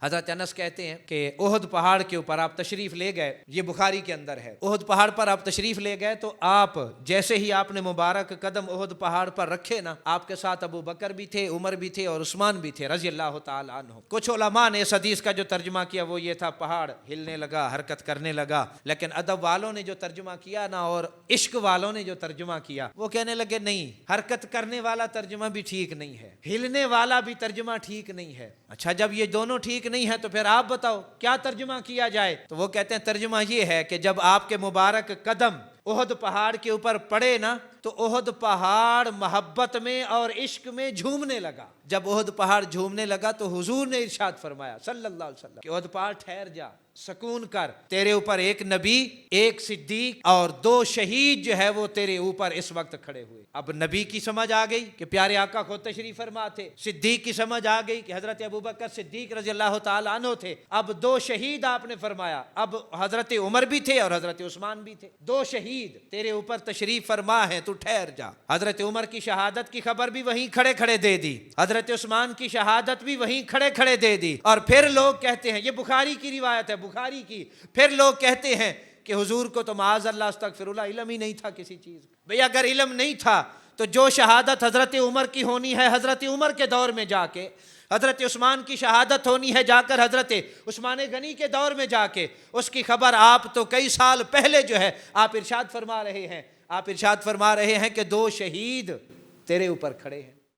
حضرت انس کہتے ہیں کہ احد پہاڑ کے اوپر آپ تشریف لے گئے، یہ بخاری کے اندر ہے، احد پہاڑ پر آپ تشریف لے گئے تو آپ جیسے ہی آپ نے مبارک قدم احد پہاڑ پر رکھے نا، آپ کے ساتھ ابو بکر بھی تھے، عمر بھی تھے اور عثمان بھی تھے رضی اللہ تعالی عنہ۔ کچھ علماء نے اس حدیث کا جو ترجمہ کیا وہ یہ تھا پہاڑ ہلنے لگا، حرکت کرنے لگا، لیکن ادب والوں نے جو ترجمہ کیا نا اور عشق والوں نے جو ترجمہ کیا وہ کہنے لگے نہیں، حرکت کرنے والا ترجمہ بھی ٹھیک نہیں ہے، ہلنے والا بھی ترجمہ ٹھیک نہیں ہے۔ اچھا جب یہ دونوں ٹھیک نہیں ہے تو پھر آپ بتاؤ کیا ترجمہ کیا جائے؟ تو وہ کہتے ہیں ترجمہ یہ ہے کہ جب آپ کے مبارک قدم احد پہاڑ کے اوپر پڑے نا تو احد پہاڑ محبت میں اور عشق میں جھومنے لگا۔ جب احد پہاڑ جھومنے لگا تو حضور نے ارشاد فرمایا صلی اللہ علیہ وسلم کہ احد پہاڑ ٹھہر جا، سکون کر، تیرے اوپر ایک نبی، ایک صدیق اور 2 شہید جو ہے وہ تیرے اوپر اس وقت کھڑے ہوئے۔ اب نبی کی سمجھ آ گئی کہ پیارے آقا خود تشریف فرما تھے، صدیق کی سمجھ آ گئی کہ حضرت ابوبکر صدیق رضی اللہ تعالی عنہ تھے، اب 2 شہید آپ نے فرمایا، اب حضرت عمر بھی تھے اور حضرت عثمان بھی تھے، 2 شہید تیرے اوپر تشریف فرما ہے، تو ٹھہر جا۔ حضرت عمر کی شہادت کی خبر بھی وہیں کھڑے کھڑے دے دی، حضرت عثمان کی شہادت بھی وہیں کھڑے کھڑے دے دی، اور پھر لوگ کہتے ہیں، یہ بخاری کی روایت ہے، بخاری کی، پھر لوگ کہتے ہیں کہ حضور کو تو معاذ اللہ استغفر اللہ علم ہی نہیں تھا کسی چیز کا۔ بھئی اگر علم نہیں تھا تو جو شہادت حضرت عمر کی ہونی ہے حضرت عمر کے دور میں جا کے، حضرت عثمان کی شہادت ہونی ہے جا کر حضرت عثمان غنی کے دور میں جا کے، اس کی خبر آپ تو کئی سال پہلے جو ہے آپ ارشاد فرما رہے ہیں، آپ ارشاد فرما رہے ہیں کہ 2 شہید تیرے اوپر کھڑے ہیں۔